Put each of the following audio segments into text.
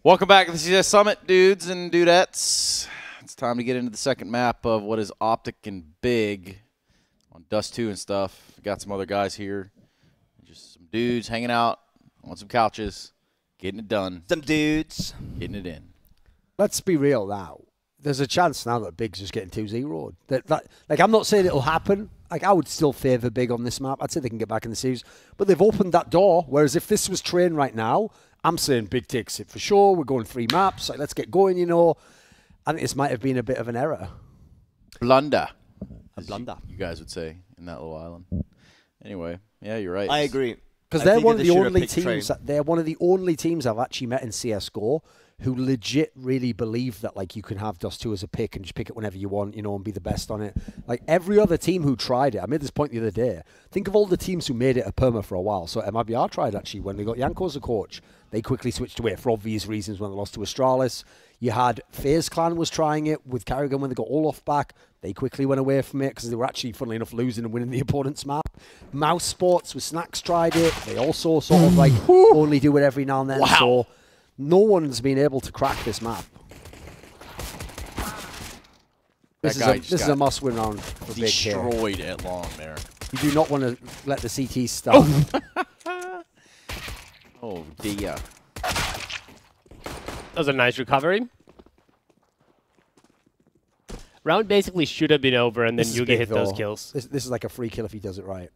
Welcome back to the CS Summit, dudes and dudettes. It's time to get into the second map of what is OpTic and Big on Dust 2 and stuff. We got some other guys here. Just some dudes hanging out on some couches, getting it done. Some dudes. Getting it in. Let's be real now. There's a chance now that Big's just getting 2-0'd. Like, I'm not saying it'll happen. Like, I would still favour Big on this map. I'd say they can get back in the series. But they've opened that door, whereas if this was Train right now, I'm saying Big takes it for sure. We're going 3 maps. Like, let's get going, you know. I think this might have been a bit of an error. Blunder. A blunder. You guys would say in that little island. Anyway, yeah, you're right. I agree. Because they're one of the only teams. They're one of the only teams I've actually met in CS:GO who legit really believe that like you can have Dust 2 as a pick and just pick it whenever you want, you know, and be the best on it. Like every other team who tried it, I made this point the other day. Think of all the teams who made it a perma for a while. So MIBR tried actually when they got Yanko as a coach. They quickly switched away for obvious reasons when they lost to Astralis. You had FaZe Clan was trying it with Carrigan when they got Olaf back. They quickly went away from it because they were actually, funnily enough, losing and winning the opponent's map. Mouse Sports with Snacks tried it. They also sort of like only do it every now and then. Wow. So no one's been able to crack this map. This is a must-win round for Big here. Destroyed at long there. You do not want to let the CTs start. Oh, dear. That was a nice recovery. Round basically should have been over, and then Yugi hit those kills. This is like a free kill if he does it right.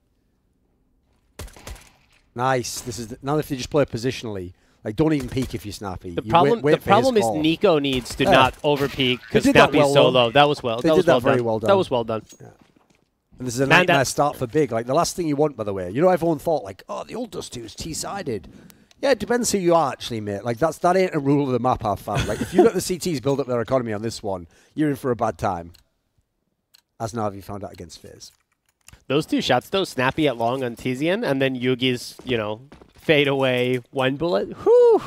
Nice. This is now if you just play it positionally, like don't even peek if you're snappy. The problem is Nico needs to not over peek because Snappy's so low. That was well. They did that very well done. That was well done. Yeah. And this is a nightmare start for Big. Like the last thing you want, by the way. You know, everyone thought like, oh, the old Dust 2 is T-sided. Yeah, it depends who you are, actually, mate. Like that ain't a rule of the map I've found. Like if you let the CTs build up their economy on this one, you're in for a bad time. As now you found out against FaZe. Those 2 shots, though, Snappy at long on Tizian, and then Yugi's, you know, fade away 1 bullet. Whew!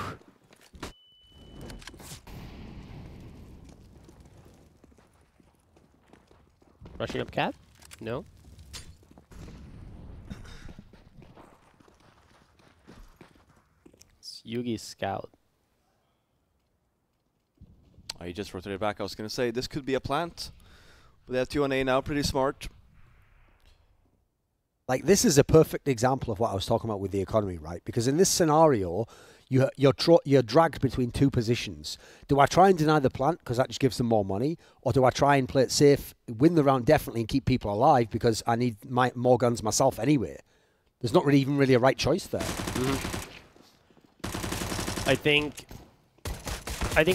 Rushing up Cat? No. It's Yugi's scout. Oh, he just rotated back. I was going to say, this could be a plant. But they have 2 on A now. Pretty smart. Like, this is a perfect example of what I was talking about with the economy, right? Because in this scenario, you're dragged between 2 positions. Do I try and deny the plant because that just gives them more money? Or do I try and play it safe, win the round definitely, and keep people alive because I need more guns myself anyway? There's not really even really a right choice there. I think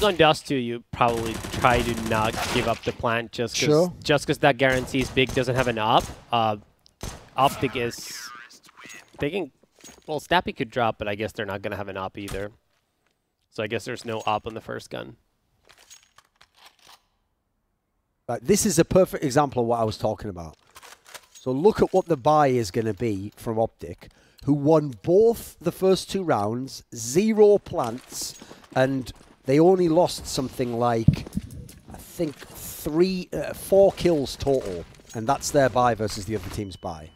on Dust 2, you probably try to not give up the plant just because that guarantees Big doesn't have an op. OpTic is thinking, well, Snappy could drop, but I guess they're not going to have an op either. So I guess there's no op on the first gun. This is a perfect example of what I was talking about. So look at what the buy is going to be from OpTic, who won both the first 2 rounds, 0 plants, and they only lost something like, I think, 4 kills total. And that's their buy versus the other team's buy.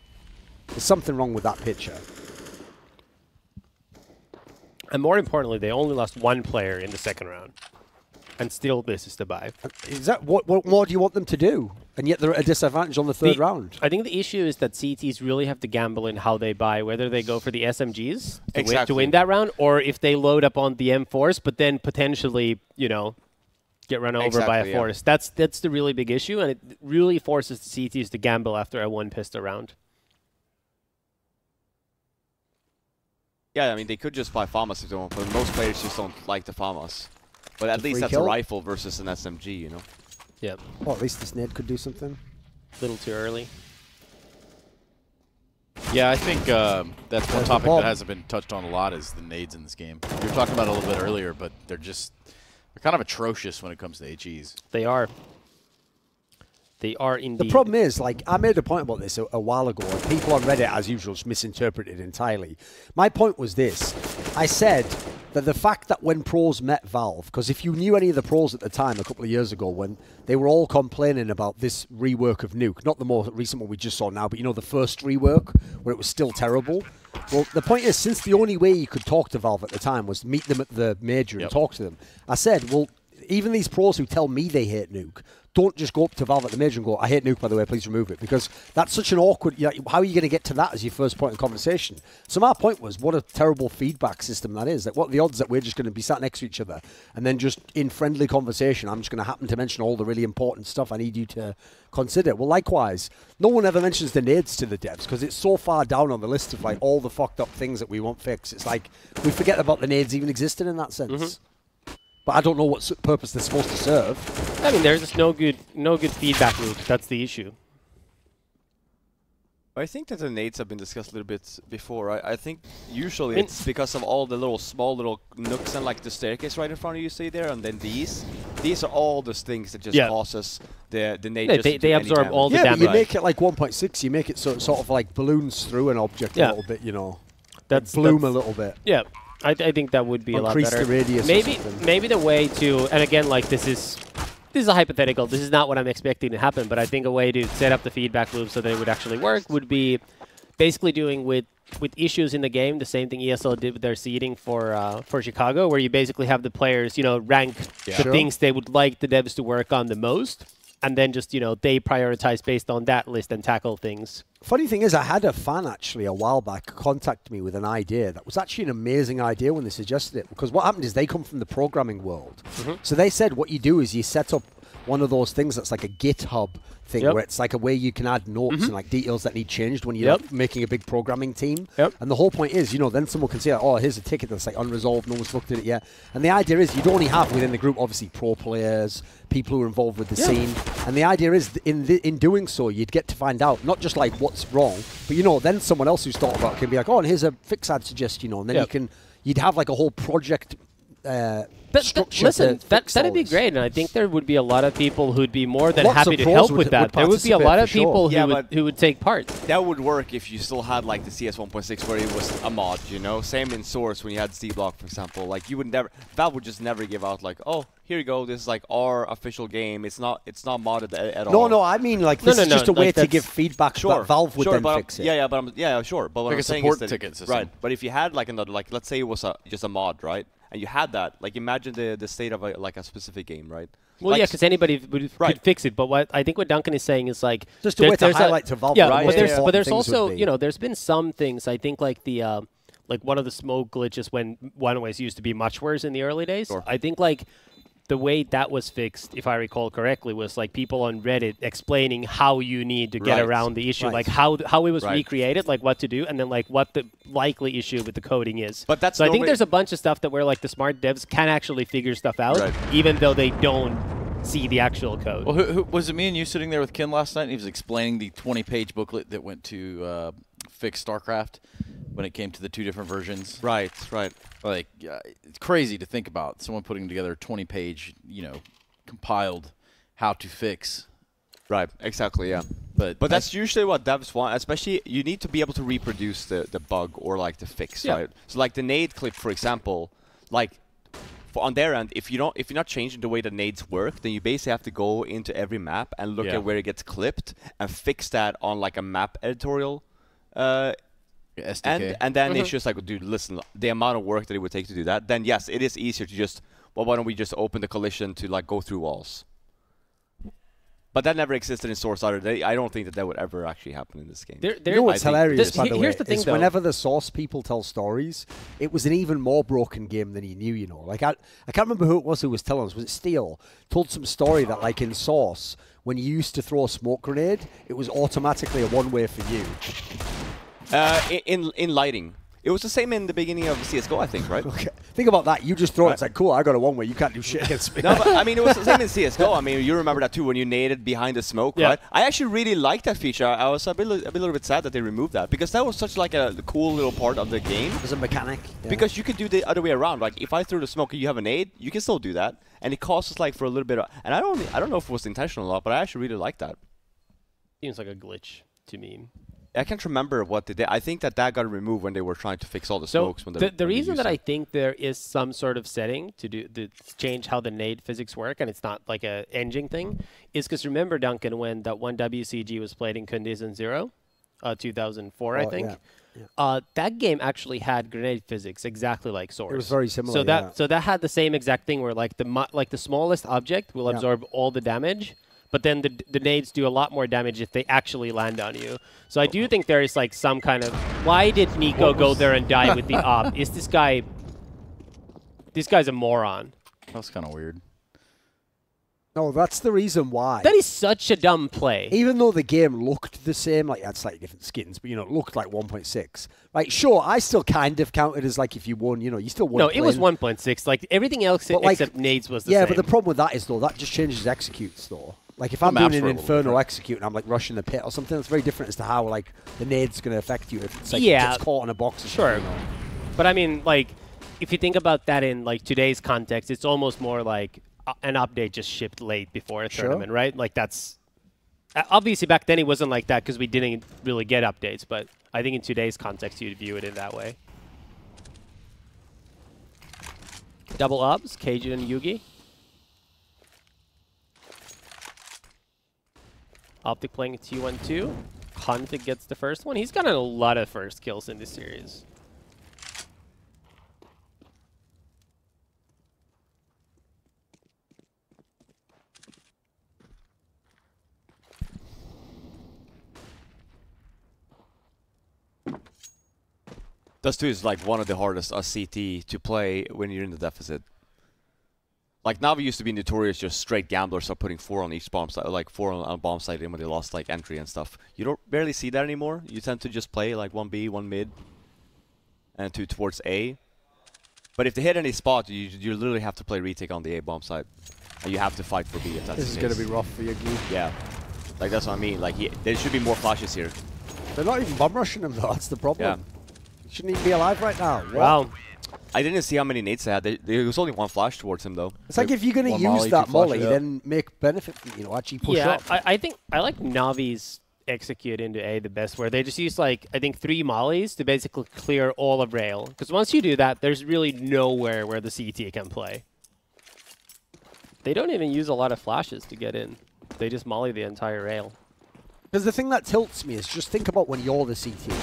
There's something wrong with that picture. And more importantly, they only lost 1 player in the second round. And still, this is the buy. Is that what more do you want them to do? And yet they're at a disadvantage on the third round. I think the issue is that CTs really have to gamble in how they buy, whether they go for the SMGs to win that round, or if they load up on the M4s, but then potentially, you know, get run over by a force. That's the really big issue, and it really forces the CTs to gamble after a 1 pistol round. Yeah, I mean, they could just buy FAMAS if they want, but most players just don't like the FAMAS. But at least that's a rifle versus an SMG, you know? Yeah. Well, at least this nade could do something. A little too early. Yeah, I think that's one topic that hasn't been touched on a lot is the nades in this game. We were talking about it a little bit earlier, but they're kind of atrocious when it comes to HEs. They are. They are indeed. The problem is, like, I made a point about this a while ago, and people on Reddit, as usual, just misinterpreted entirely. My point was this. I said that the fact that when pros met Valve, because if you knew any of the pros at the time, a couple of years ago, when they were all complaining about this rework of Nuke, not the more recent one we just saw now, but you know, the first rework, where it was still terrible, Well, the point is, since the only way you could talk to Valve at the time was meet them at the major and talk to them, I said, well, even these pros who tell me they hate Nuke, don't just go up to Valve at the major and go, I hate Nuke, by the way, please remove it. Because that's such an awkward... how are you going to get to that as your first point of conversation? So my point was, what a terrible feedback system that is. Like, what are the odds that we're just going to be sat next to each other and then just in friendly conversation, I'm just going to happen to mention all the really important stuff I need you to consider. Well, likewise, no one ever mentions the nades to the devs because it's so far down on the list of like all the fucked up things that we won't fix. It's like we forget about the nades even existing in that sense. But I don't know what purpose they're supposed to serve. I mean, there's just no good feedback loop. That's the issue. I think that the nades have been discussed a little bit before. I think usually it's because of all the small little nooks and like the staircase right in front of you, see there, and then these are all those things that just causes the nade. They absorb all the damage. damage. Yeah, but you make it like 1.6. You make it sort of like balloons through an object a little bit. You know, that's bloom a little bit. Yeah. I think that would be a lot better. Increase the radius. Maybe the way to, and again, like this is a hypothetical. This is not what I'm expecting to happen, but I think a way to set up the feedback loop so that it would actually work would be basically doing with issues in the game the same thing ESL did with their seeding for Chicago, where you basically have the players, rank the things they would like the devs to work on the most, and then just they prioritize based on that list and tackle things. Funny thing is, I had a fan actually a while back contact me with an idea that was actually an amazing idea when they suggested it. Because what happened is they come from the programming world. So they said what you do is you set up one of those things that's like a GitHub thing where it's like a way you can add notes and like details that need changed when you're making a big programming team. And the whole point is, then someone can say, oh, here's a ticket that's like unresolved, no one's looked at it yet. And the idea is you'd only have within the group, obviously, pro players, people who are involved with the scene. And the idea is in doing so, you'd get to find out not just like what's wrong, but then someone else who's thought about it can be like, oh, and here's a fix I'd suggest, and then you'd have like a whole project listen, that'd be great, and I think there would be a lot of people who'd be more than happy to help with that. There would be a lot of people who would take part. That would work if you still had like the CS 1.6 where it was a mod, Same in Source when you had C-Block, for example. Like you would never, Valve would just never give out like, oh, here you go, this is like our official game. It's not modded at all. No, I mean like this is just a way to give feedback. That Valve would then fix it. Sure. But what I'm saying is that, right. But if you had like another, like let's say it was just a mod, right? And you had that, like imagine the state of a specific game, right? Well, like because anybody could fix it. But what I think what Duncan is saying is like just a way to highlight to Valve. Yeah, right? but there's also there's been some things. I think like the like one of the smoke glitches when one ways used to be much worse in the early days. Sure. I think like the way that was fixed, if I recall correctly, was like people on Reddit explaining how you need to get around the issue, like how it was recreated, like what to do, and then like what the likely issue with the coding is. But that's so I think there's a bunch of stuff that where like the smart devs can actually figure stuff out, even though they don't see the actual code. Well, who was it? Me and you sitting there with Ken last night, and he was explaining the 20-page booklet that went to fix StarCraft when it came to the two different versions. Right. Like, it's crazy to think about someone putting together a 20-page, compiled how to fix. Right, exactly, yeah. But that's usually what devs want, especially you need to be able to reproduce the bug or like the fix, right? So like the nade clip, for example, like on their end, if you're not changing the way the nades work, then you basically have to go into every map and look at where it gets clipped and fix that on like a map editorial SDK. And then it's just like, dude, listen, the amount of work that it would take to do that, then yes, it is easier to just, well, why don't we just open the collision to like go through walls? But that never existed in Source either. I don't think that would ever actually happen in this game. You know what's hilarious, by the way, here's the thing, is whenever the Source people tell stories, it was an even more broken game than he knew, Like, I can't remember who it was who was telling us. Was it Steele? Told some story that, like, in Source, when you used to throw a smoke grenade, it was automatically a one-way for you. In lighting. It was the same in the beginning of CSGO, I think, right? Okay. Think about that. You just throw it. It's like, cool, I got a one-way. You can't do shit against me. No, but I mean, it was the same in CSGO. I mean, you remember that too, when you naded behind the smoke, right? I actually really liked that feature. I was a little bit sad that they removed that, because that was such like a cool little part of the game. As a mechanic. Yeah. Because you could do the other way around. Like, if I threw the smoke and you have a nade, you can still do that. And it costs like for a little bit of... And I don't know if it was intentional or not, but I actually really liked that. Seems like a glitch to me. I can't remember what they did. I think that got removed when they were trying to fix all the smokes. When the reason that I think there is some sort of setting to change how the nade physics work, and it's not like a engine thing, is because remember, Duncan, when that one WCG was played in Condition 0, 2004, I think. that game actually had grenade physics exactly like Source. It was very similar. So that had the same exact thing where like the smallest object will absorb all the damage, but then the nades do a lot more damage if they actually land on you. So I do think there is like some kind of, why did Nico go there and die with the op? Is this guy's a moron? That was kind of weird. No, that's the reason why. That is such a dumb play. Even though the game looked the same, like had slightly different skins, but it looked like 1.6. Like, sure, I still kind of counted as like if you won, you still won. No, it was 1.6. Like everything else except nades was the same. Yeah, but the problem with that is though that just changes executes though. Like if I'm doing an Inferno execute and I'm like rushing the pit or something, that's very different as to how like the nade's going to affect you if it's like it gets caught in a box. Or sure, but I mean, like if you think about that in like today's context, it's almost more like an update just shipped late before a tournament, right? Like that's obviously back then it wasn't like that because we didn't really get updates. But I think in today's context, you'd view it in that way. Double ups, Cajun and Yugi. OpTic playing T1-2. Config gets the first one. He's gotten a lot of first kills in this series. Dust 2 is like one of the hardest CT to play when you're in the deficit. Like Navi used to be notorious just straight gamblers are putting 4 on each bomb site, like 4 on bomb site when they lost like entry and stuff. You don't barely see that anymore. You tend to just play like 1B, 1 mid, and 2 towards A. But if they hit any spot, you literally have to play retake on the A bomb site. And you have to fight for B if that's This is going to be rough for Yugi. Yeah. Like that's what I mean. Like there should be more flashes here. They're not even bomb rushing him though, that's the problem. Yeah. He shouldn't even be alive right now. What? Wow. I didn't see how many nades they had. There was only one flash towards him, though. It's like if you're going to use that molly, then make benefit from, actually push up. I think I like Navi's execute into A the best, where they just use, like, I think 3 mollies to basically clear all of rail. Because once you do that, there's really nowhere where the CT can play. They don't even use a lot of flashes to get in. They just molly the entire rail. Because the thing that tilts me is just think about when you're the CT.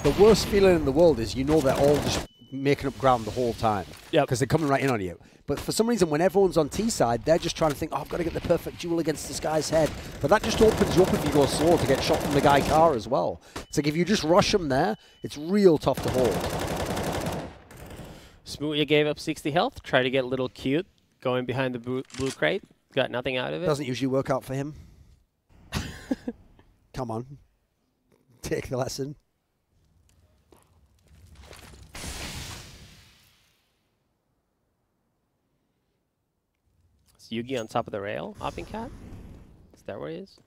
The worst feeling in the world is they're all just making up ground the whole time. Because they're coming right in on you. But for some reason, when everyone's on T side, they're just trying to think, oh, I've got to get the perfect duel against this guy's head. But that just opens you up if you go slow to get shot from the guy car as well. It's like if you just rush them there, it's real tough to hold. Smoothie gave up 60 health, tried to get a little cute, going behind the blue crate. Got nothing out of it. Doesn't usually work out for him. Come on. Take the lesson. Is Yugi on top of the rail, hopping cat? Is that where he is?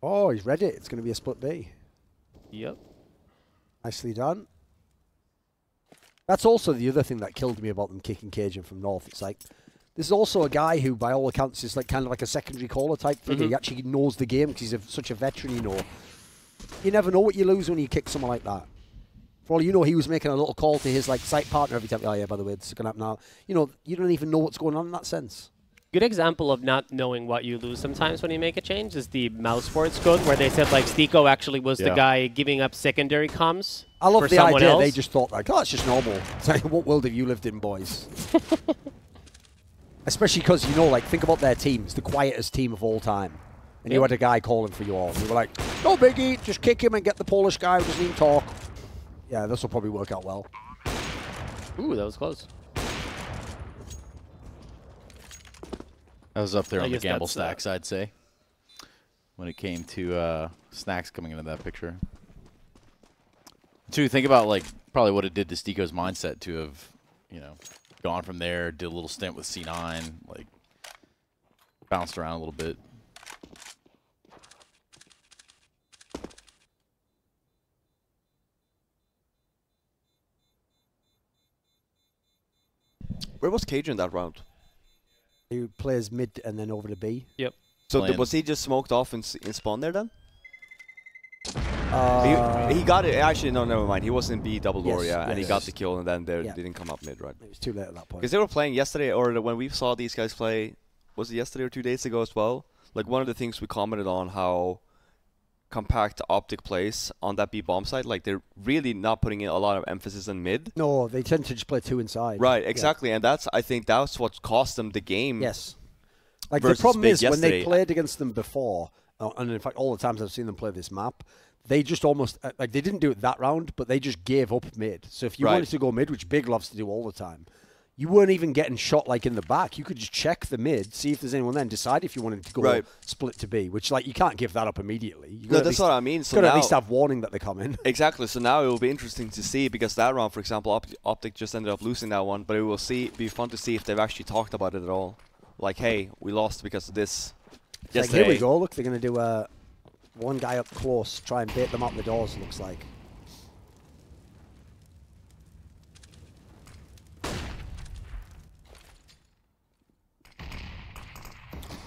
Oh, he's read it. It's going to be a split B. Yep. Nicely done. That's also the other thing that killed me about them kicking Cajun from North. It's like, this is also a guy who, by all accounts, is like kind of like a secondary caller type figure. He actually knows the game because he's such a veteran, You never know what you lose when you kick someone like that. For all you know, he was making a little call to his like site partner every time. Oh yeah, by the way, this is going to happen now. You don't even know what's going on in that sense. Good example of not knowing what you lose sometimes when you make a change is the mouse sports code, where they said like Stiko actually was the guy giving up secondary comms. I love for the someone idea. else. They just thought like, oh, it's just normal. It's like, what world have you lived in, boys? Especially because, like, think about their team. It's the quietest team of all time. And you had a guy calling for you all. And you were like, no biggie, just kick him and get the Polish guy who doesn't even talk. Yeah, this will probably work out well. Ooh, that was close. I was up there on the gamble stacks, I'd say, when it came to snacks coming into that picture. To think about, like, probably what it did to Stiko's mindset to have, gone from there, did a little stint with C9, like, bounced around a little bit. Where was Cajun that round? He plays mid and then over to B. Yep. So was he just smoked off in spawn there then? He got it. Actually, no, never mind. He was in B double door, and he got the kill, and then they didn't come up mid, right? It was too late at that point. Because they were playing yesterday, or when we saw these guys play, was it yesterday or 2 days ago as well? Like, one of the things we commented on how compact OpTic plays on that B bomb side. Like, they're really not putting in a lot of emphasis on mid. No, they tend to just play 2 inside. Right, exactly. And I think that's what cost them the game. Yes. Like, the problem is, when they played against them before, and in fact, all the times I've seen them play this map, they just almost, like, they didn't do it that round, but they just gave up mid. So if you wanted to go mid, which Big loves to do all the time, you weren't even getting shot, like, in the back. You could just check the mid, see if there's anyone there, and decide if you wanted to go split to B, which, like, you can't give that up immediately. No, that's what I mean. So you got to at least have warning that they come in. Exactly. So now it will be interesting to see, because that round, for example, OpTic just ended up losing that one, but it will be fun to see if they've actually talked about it at all. Like, hey, we lost because of this. Like, here we go. Look, they're going to do one guy up close, try and bait them out the doors, it looks like.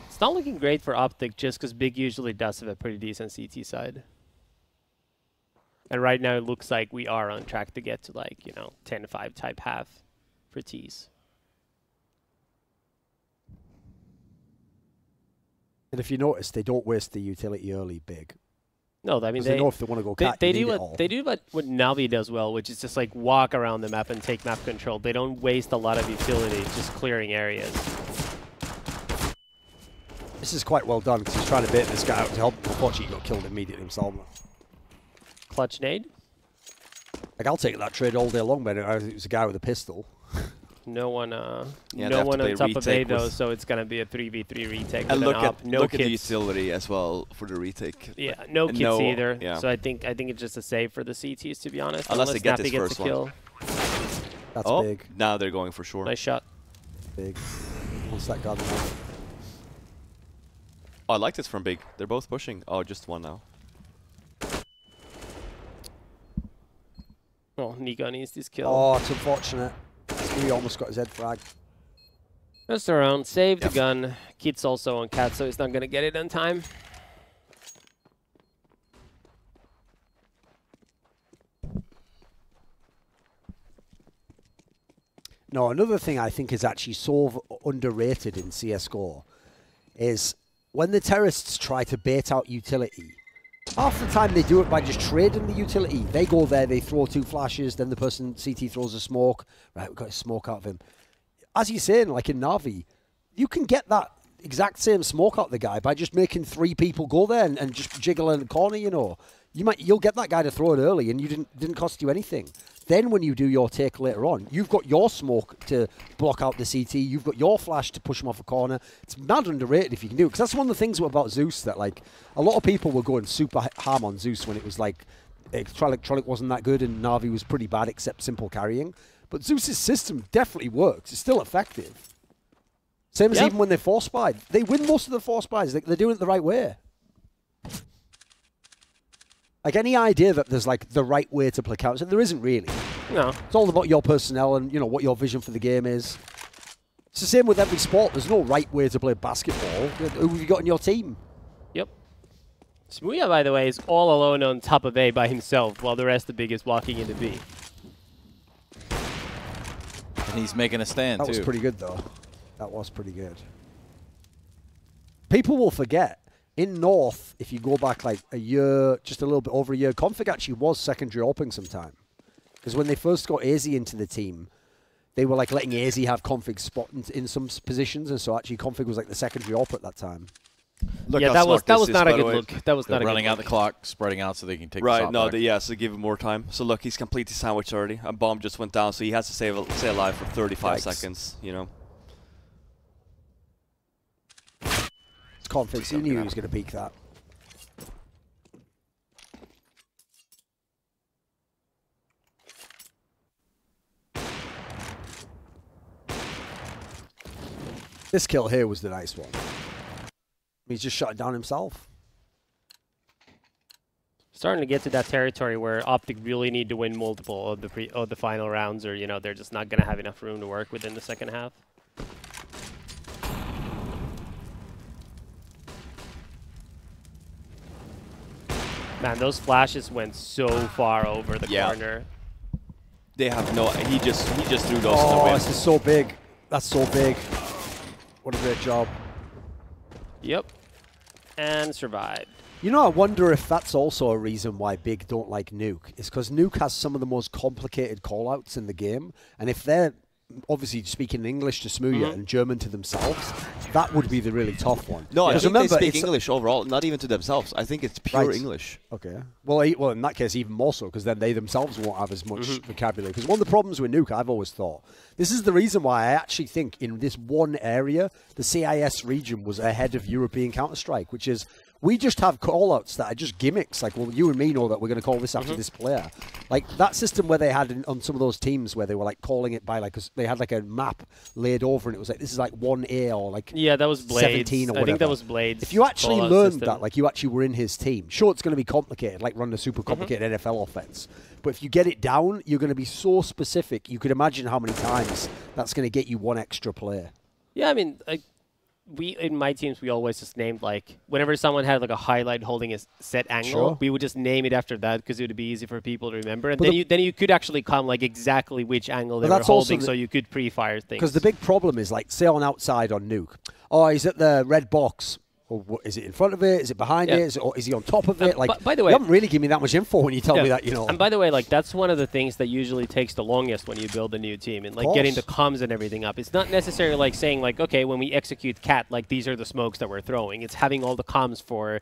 It's not looking great for OpTic just because Big usually does have a pretty decent CT side. And right now it looks like we are on track to get to, like, 10-5 type half for T's. And if you notice, they don't waste the utility early, Big. No, I mean, they know if they want to go cat, they do what Navi does well, which is just like walk around the map and take map control. They don't waste a lot of utility just clearing areas. This is quite well done because he's trying to bait this guy out to help. Unfortunately, he got killed immediately himself. Clutch nade? Like, I'll take that trade all day long, but it was a guy with a pistol. No one on top of A though, so it's gonna be a 3v3 retake. And look at no look at the utility as well for the retake. Yeah, no kits either. Yeah. So I think it's just a save for the CTs, to be honest. Unless they get Snappy this first kill. That's big. Now they're going for sure. Nice shot. Big. Once that gun. Oh, I like this from Big. They're both pushing. Oh, just one now. Oh, Nico needs this kill. Oh, it's unfortunate. He almost got his head fragged. Just around. Save the gun. Kit's also on Cat, so he's not going to get it in time. No, another thing I think is actually so underrated in CSGO is when the terrorists try to bait out utility, half the time they do it by just trading the utility. They go there, they throw 2 flashes, then the person CT throws a smoke. Right, we've got a smoke out of him. As you're saying, like in Navi, you can get that exact same smoke out the guy by just making 3 people go there and just jiggle in the corner, You'll get that guy to throw it early and you didn't cost you anything. Then when you do your take later on, you've got your smoke to block out the CT. You've got your flash to push him off a corner. It's mad underrated if you can do it. Because that's one of the things about Zeus that, like, a lot of people were going super ham on Zeus when it was like, Trollic wasn't that good and Navi was pretty bad except simple carrying. But Zeus's system definitely works. It's still effective. Same as even when they force spy. They win most of the force spies. They're doing it the right way. Like, any idea that there's, like, the right way to play counter, there isn't really. No. It's all about your personnel and, what your vision for the game is. It's the same with every sport. There's no right way to play basketball. Who have you got in your team? Yep. Smuya, by the way, is all alone on top of A by himself, while the rest of Big is walking into B. And he's making a stand, too. That was pretty good, though. That was pretty good. People will forget. In North, if you go back like a year, just a little bit over a year, Config actually was secondary opening sometime. Because when they first got AZ into the team, they were like letting AZ have Config spot in some positions, and so actually Config was like the secondary op at that time. Look, yeah, that was not a good look. That was not a good look. Running out the clock, spreading out so they can take right, the shot back. So give him more time. So look, he's completely sandwiched already. A bomb just went down, so he has to stay alive for 35 seconds, Config, you knew he was going to peek that. This kill here was the nice one. He's just shot it down himself. Starting to get to that territory where OpTic really need to win multiple of the final rounds, or they're just not going to have enough room to work within the second half. Man, those flashes went so far over the corner. They have no. He just threw those. Oh, this is so big. That's so big. What a great job. Yep. And survived. You know, I wonder if that's also a reason why Big don't like Nuke. It's because Nuke has some of the most complicated callouts in the game, and if they're obviously speaking English to Smooya and German to themselves, that would be the really tough one. No, I think they speak English overall, not even to themselves. I think it's pure English. Okay. Well, in that case, even more so, because then they themselves won't have as much vocabulary. Because one of the problems with Nuke, I've always thought, this is the reason why I actually think in this one area, the CIS region was ahead of European Counter-Strike, which is we just have call-outs that are just gimmicks. Like, well, you and me know that we're going to call this after this player. Like, that system where they had on some of those teams where they were, like, calling it by, like, they had, like, a map laid over, and it was like, this is, like, 1A or, like, yeah, that was Blades. 17 or whatever. I think that was Blades. If you actually learned that, like, you actually were in his team, sure, it's going to be complicated, like running a super complicated NFL offense. But if you get it down, you're going to be so specific. You could imagine how many times that's going to get you one extra player. Yeah, I mean, in my teams, we always just named, like, whenever someone had, like, a highlight holding a set angle, we would just name it after that because it would be easy for people to remember. And then you could actually come, like, exactly which angle they were holding, so you could pre-fire things. Because the big problem is, like, say on outside on Nuke, oh, he's at the red box. Or is it in front of it? Is it behind it? Is he on top of it? Like, by the way, you haven't really given me that much info when you tell me that, you know. And by the way, like, that's one of the things that usually takes the longest when you build a new team, and like getting the comms and everything up. It's not necessarily like saying like, okay, when we execute cat, like these are the smokes that we're throwing. It's having all the comms for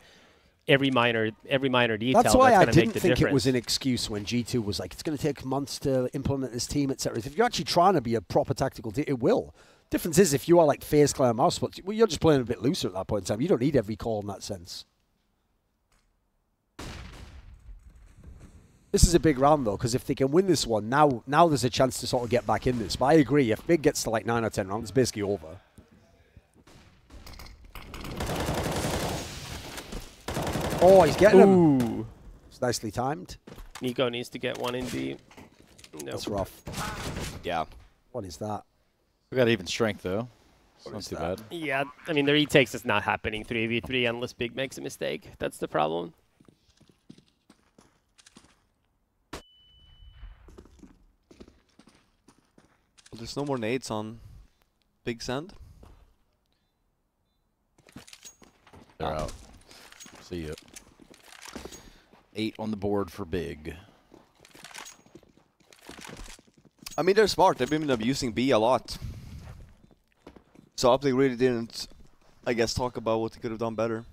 every minor detail. That's why I didn't think it was an excuse when G2 was like, it's going to take months to implement this team, etc. If you're actually trying to be a proper tactical team, it will. Difference is if you are like FaZe Clan Mouse, well, you're just playing a bit looser at that point in time. You don't need every call in that sense. This is a big round though, because if they can win this one, now there's a chance to sort of get back in this. But I agree, if Big gets to like 9 or 10 rounds, it's basically over. Oh, he's getting him. It's nicely timed. Nico needs to get one in B. Nope. That's rough. Yeah. What is that? We got even strength, though. It's not too bad. Yeah, I mean, the retakes is not happening 3v3 unless Big makes a mistake. That's the problem. Well, there's no more nades on Big Sand. They're out. See ya. 8 on the board for Big. I mean, they're smart. They've been abusing B a lot. So OpTic really didn't, I guess, talk about what they could have done better.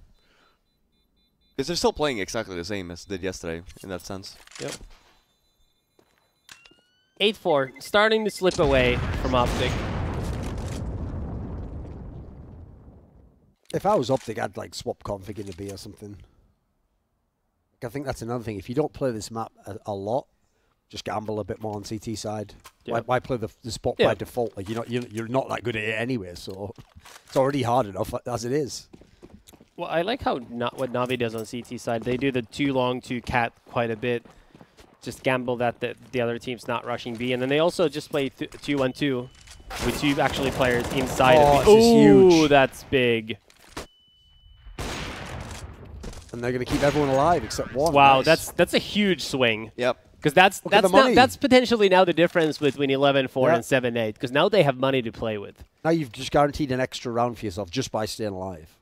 Because they're still playing exactly the same as they did yesterday, in that sense. Yep. 8-4, starting to slip away from OpTic. If I was OpTic, I'd like swap config into B or something. I think that's another thing. If you don't play this map a lot, just gamble a bit more on CT side. Yep. Why play the spot by default? Like you're not that good at it anyway, so it's already hard enough as it is. Well, I like how what Navi does on CT side. They do the too long to cat quite a bit. Just gamble that the other team's not rushing B, and then they also just play 2-1-2 with 2 actually players inside of B. This is huge. That's big. And they're going to keep everyone alive except one. Wow, nice. that's a huge swing. Yep. Because that's potentially now the difference between 11-4 and 7-8. Because now they have money to play with. Now you've just guaranteed an extra round for yourself just by staying alive.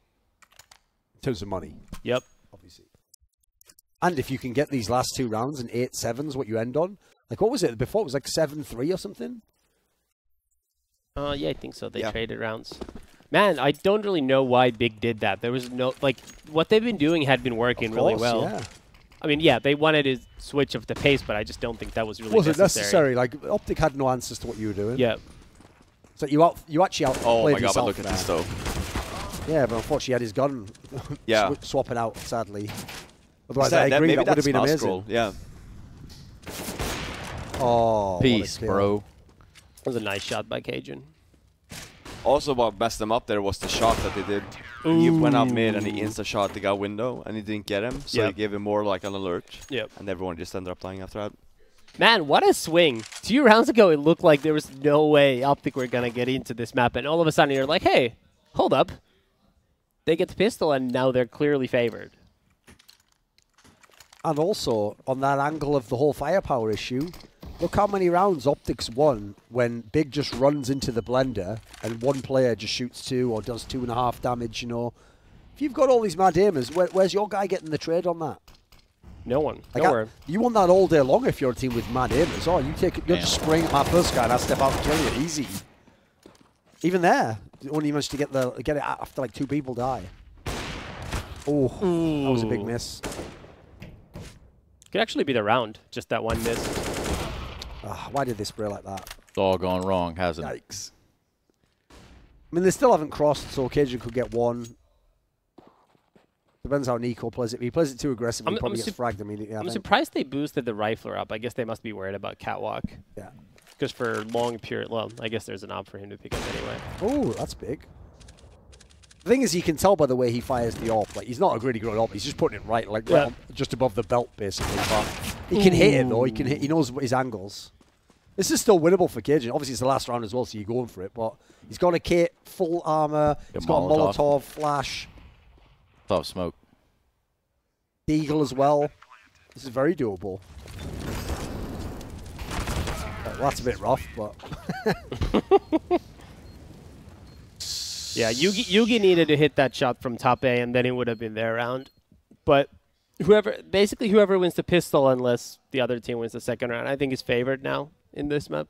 In terms of money. Yep. Obviously. And if you can get these last 2 rounds and 8-7's what you end on. Like, what was it before? It was like 7-3 or something? Yeah, I think so. They traded rounds. Man, I don't really know why Big did that. There was no, like, what they've been doing had been working really well. Yeah. I mean, yeah, they wanted to switch of the pace, but I just don't think that was really necessary. Was it necessary? Like, OpTic had no answers to what you were doing. Yeah. So you actually outplayed Oh my god, yourself but look at this though. Yeah, but unfortunately he had his gun swapping out, sadly. Otherwise, I agree, that would have been amazing. Scroll. Yeah. Oh, peace, bro. That was a nice shot by Cajun. Also, what messed them up there was the shot that they did. He went out mid and he insta-shot the guy window, and he didn't get him, so he gave him more like an alert. Yep. And everyone just ended up dying after that. Man, what a swing. 2 rounds ago, it looked like there was no way OpTic were going to get into this map, and all of a sudden you're like, hey, hold up. They get the pistol, and now they're clearly favored. And also, on that angle of the whole firepower issue, look how many rounds OpTic's won when Big just runs into the blender and one player just shoots 2 or does 2.5 damage, you know. if you've got all these mad aimers, where's your guy getting the trade on that? No one. Like Nowhere. You want that all day long if you're a team with mad aimers. Oh, you're just spraying at my first guy and I step out and kill you. Easy. Even there, you only managed to get it after like 2 people die. Oh, that was a big miss. Could actually be the round, just that one miss. Why did they spray like that? It's all gone wrong, hasn't it? Yikes. I mean, they still haven't crossed, so Cajun could get one. Depends how Nico plays it. If he plays it too aggressively, he probably gets fragged immediately. I'm surprised they boosted the rifler up. I guess they must be worried about catwalk. Yeah. Because for long period, well, I guess there's an op for him to pick up anyway. Oh, that's big. The thing is, you can tell by the way he fires the op. Like, he's not a really good op. He's just putting it right, like right just above the belt, basically. But he can hit it though. He can hit. He knows his angles. This is still winnable for Cajun. Obviously, it's the last round as well, so you're going for it. But he's got a kit, full armor. He's got a Molotov, flash. Top smoke. Deagle as well. This is very doable. Well, that's a bit rough, but... Yeah, Yugi needed to hit that shot from top A, and then it would have been their round. But whoever wins the pistol, unless the other team wins the second round, I think is favored now in this map.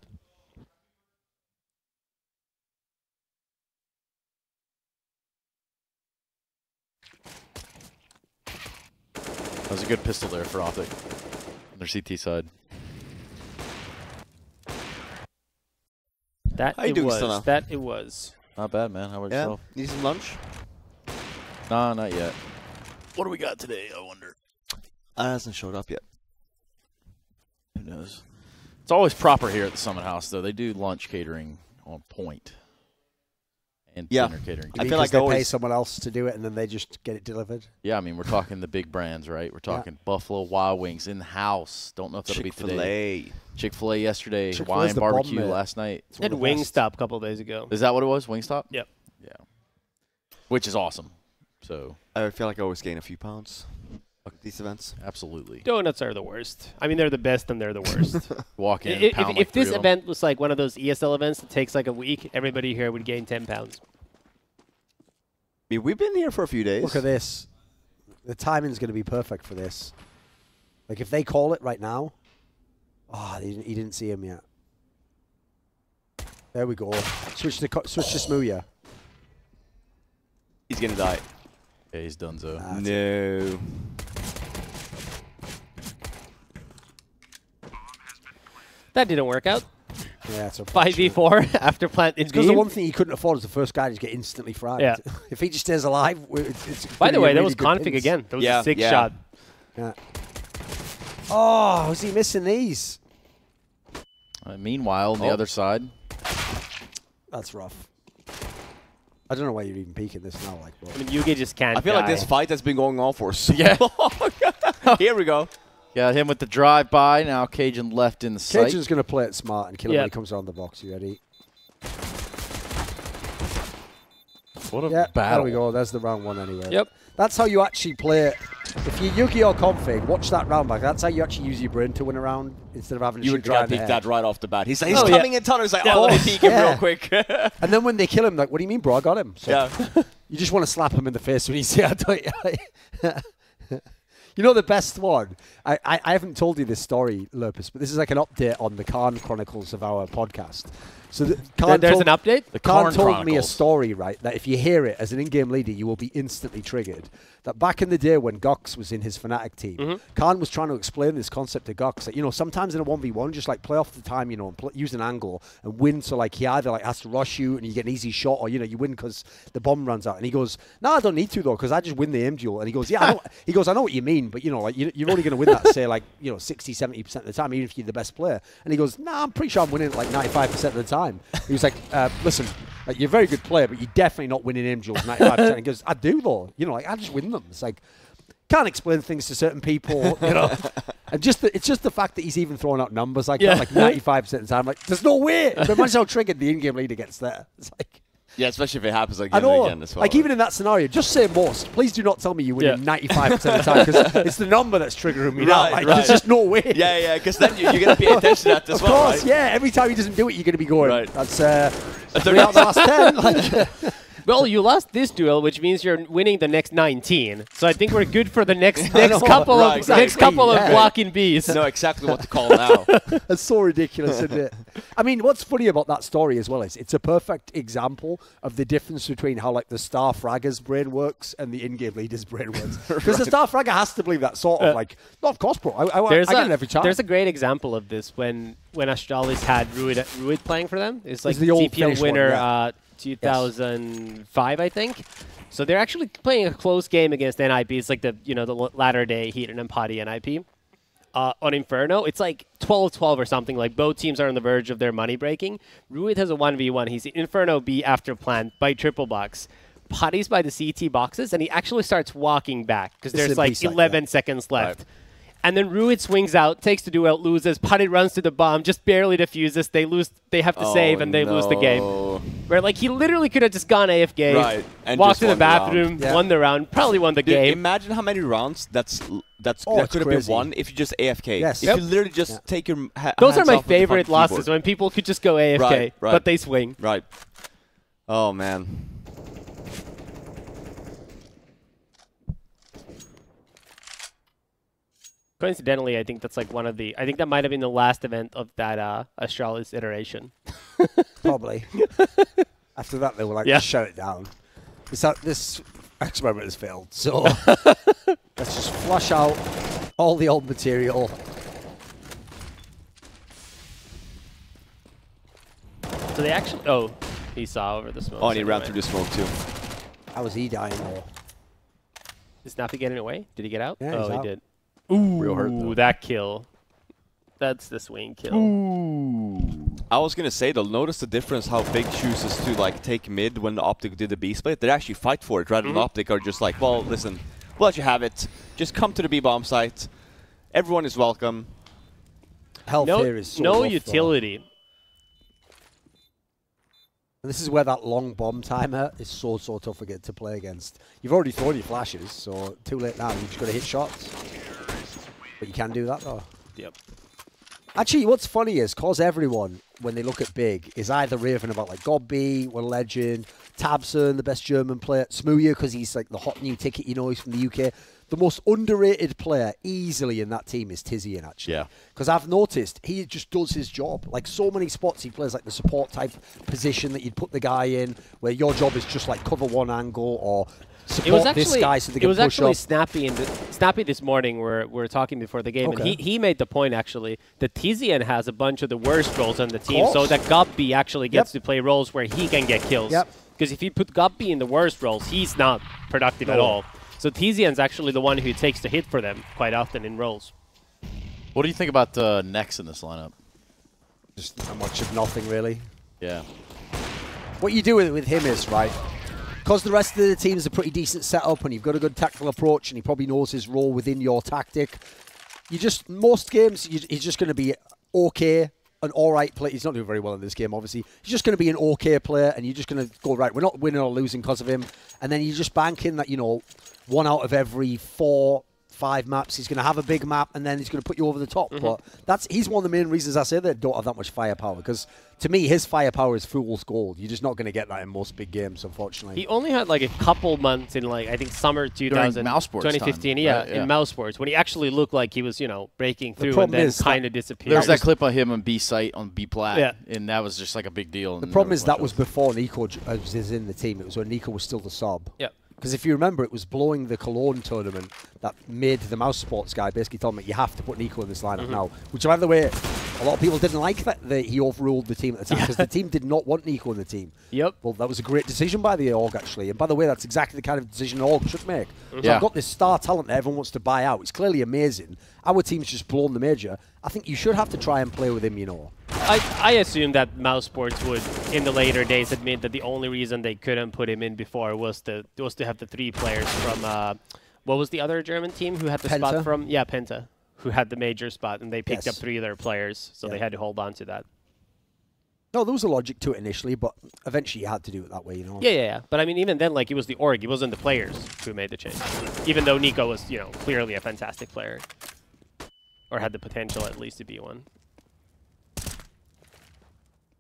That was a good pistol there for OpTic on their CT side. That it was. Not bad, man. How about yourself? Need some lunch? Nah, not yet. What do we got today, I wonder? Hasn't showed up yet. Who knows? It's always proper here at the Summit House, though. They do lunch catering on point. And dinner catering. I feel like they pay someone else to do it and then they just get it delivered. Yeah, I mean, we're talking the big brands, right? We're talking Buffalo Wild Wings in-house. Don't know if that'll be today. Chick-fil-A yesterday. Hawaiian barbecue last night. And Wingstop a couple of days ago. Is that what it was? Wingstop? Yep. Yeah. Which is awesome. So I feel like I always gain a few pounds at these events. Absolutely. Donuts are the worst. I mean, they're the best and they're the worst. Walk in, if this event was like one of those ESL events that takes like a week, everybody here would gain 10 pounds. I mean, we've been here for a few days. Look at this. The timing's going to be perfect for this. Like, if they call it right now. Oh, he didn't see him yet. There we go. Switch to Smooya. He's going to die. Yeah, he's done so. No. That didn't work out. Yeah, it's a 5v4 after plant is because the one thing he couldn't afford is the first guy to get instantly fragged. Yeah. If he just stays alive, it's by the way, that really was config again. That was a 6 shot. Yeah. Oh, was he missing these? Meanwhile, on the other side. That's rough. I don't know why you're even peeking this now. Like, I mean, Yugi just can't. I feel like this fight has been going on for so long. Here we go. Got him with the drive-by. Now Cajun left in the sight. Cajun's going to play it smart and kill him when he comes around the box. You ready? What a battle. There we go. There's the round one anyway. Yep. That's how you actually play it. If you're Yugi or config, watch that round back. That's how you actually use your brain to win a round instead of having to shoot shoot the guy in the peek head. that right off the bat. He's coming in tunnel. He's like, let me peek him real quick. And then when they kill him, like, what do you mean, bro? I got him. So yeah. You just want to slap him in the face when you say, I don't. You know the best one? I haven't told you this story, Lopus, but this is like an update on the Khan Chronicles of our podcast. So there's an update? The Khan told me a story, right, that if you hear it as an in-game leader, you will be instantly triggered. That back in the day when Gox was in his Fnatic team, Khan was trying to explain this concept to Gox that, you know, sometimes in a 1v1, just like play off the time, you know, and use an angle and win. So like he either like has to rush you and you get an easy shot, or, you know, you win because the bomb runs out. And he goes, no, I don't need to though, because I just win the aim duel. And he goes, yeah, I know what you mean, but you know, like you're only going to win that, say like, you know, 60, 70% of the time, even if you're the best player. And he goes, nah, I'm pretty sure I'm winning it like 95% of the time. He was like, listen, you're a very good player, but you're definitely not winning aim duels 95%. He goes, I do though. You know, like I just win them. It's like, can't explain things to certain people, you know. And it's just the fact that he's even throwing out numbers like that, like 95% of the time. Like, there's no way. But imagine how triggered the in-game leader gets there. It's like, yeah, especially if it happens again and again as well. Like, even in that scenario, just say most. Please do not tell me you win 95% of the time, because it's the number that's triggering me now. Like, there's just no way. Yeah, because then you're going to pay attention to that as well. Of course, Every time he doesn't do it, you're going to be going, right. that's 3 out of the last 10. Like, Well, you lost this duel, which means you're winning the next 19. So I think we're good for the next couple of blocking bees. Know exactly what to call now. That's so ridiculous, isn't it? I mean, what's funny about that story as well is it's a perfect example of the difference between how like the star fragger's brain works and the in-game leader's brain works. Because the star fragger has to believe that sort of like, no, of course, bro. I get it every time. There's a great example of this when Astralis had Ruid playing for them. It's like the old TPL winner. one, 2005, I think. So they're actually playing a close game against NIP. It's like the the latter day Heat and Empati NIP. On Inferno, it's like 12-12 or something. Like both teams are on the verge of their money breaking. Ruid has a 1v1. He's Inferno B after plant by triple box. Putties by the CT boxes, and he actually starts walking back because there's like 11 seconds left. Right. And then Ruid swings out, takes the duel, loses. Putty runs to the bomb, just barely defuses. They lose. They have to save, and they lose the game. Where like he literally could have just gone AFK, and walked to the bathroom, won the round, probably won the game. Imagine how many rounds that could have been won if you just AFK. Yes. If you literally just take your Those are my favorite losses when people could just go AFK, but they swing. Right. Oh man. Coincidentally, I think that's like one of the. I think that might have been the last event of that Astralis iteration. Probably. After that, they were like, shut it down. This experiment has failed. So let's just flush out all the old material. So they actually. Oh, he saw over the smoke. Oh, and he ran through the smoke too. How was he dying though? Is Snappy getting away? Did he get out? Yeah, he did. Ooh, real hurt though. That kill. That's the swing kill. Ooh. I was gonna say though, notice the difference how Big chooses to like take mid when the OpTic did the B split. They actually fight for it rather than OpTic are just like, well, listen, we'll let you have it. Just come to the B bomb site. Everyone is welcome. Health here is so no rough, utility. Though. And this is where that long bomb timer is so tough to play against. You've already thrown your flashes, so too late now. You've just got to hit shots. But you can do that though. Yep. Actually, what's funny is, cause everyone, when they look at Big, is either raving about like Gobby, what a legend, Tabson, the best German player, Smooya, because he's like the hot new ticket, he's from the UK. The most underrated player easily in that team is Tizian, actually. Yeah. Because I've noticed he just does his job. Like so many spots he plays like the support type position that you'd put the guy in, where your job is just like cover one angle or support this guy so they can push up. It was actually Snappy this morning. We're talking before the game, and he made the point actually that Tizian has a bunch of the worst roles on the team, so that Gobby actually gets to play roles where he can get kills. Because if you put Gobby in the worst roles, he's not productive at all. So Tizian's actually the one who takes the hit for them quite often in roles. What do you think about Nex in this lineup? Just not much of nothing, really. Yeah. What you do with him is, right, because the rest of the team is a pretty decent setup and you've got a good tactical approach and he probably knows his role within your tactic, most games, he's just going to be okay, an alright player. He's not doing very well in this game, obviously. He's just going to be an okay player and you're just going to go, right, we're not winning or losing because of him. And then you just bank in that, 1 out of every 4-5 maps, he's going to have a big map and then he's going to put you over the top. But he's one of the main reasons I say they don't have that much firepower, because to me, his firepower is fool's gold. You're just not going to get that in most big games, unfortunately. He only had like a couple months in I think summer 2015, in Mouse Sports, when he actually looked like he was, breaking through and then kind of disappeared. There's that clip of him on B site on B plat, and that was just like a big deal. The problem is that was before Nico was in the team. It was when Nico was still the sub. Yeah. Because if you remember, it was blowing the Cologne tournament that made the Mouse Sports guy basically told me, you have to put Nico in this lineup now. Which, by the way, a lot of people didn't like that he overruled the team at the time, because the team did not want Nico in the team. Yep. Well, that was a great decision by the org, actually. And by the way, that's exactly the kind of decision an org should make. So I've got this star talent that everyone wants to buy out. It's clearly amazing. Our team's just blown the major. I think you should have to try and play with him, I assume that Mouse Sports would, in the later days, admit that the only reason they couldn't put him in before was to have the 3 players from, what was the other German team who had the spot from? Yeah, Penta, who had the major spot, and they picked up 3 of their players, so they had to hold on to that. No, there was a logic to it initially, but eventually you had to do it that way, Yeah. But I mean, even then, it was the org. It wasn't the players who made the change. Even though Nico was, clearly a fantastic player. Or had the potential, at least, to be one.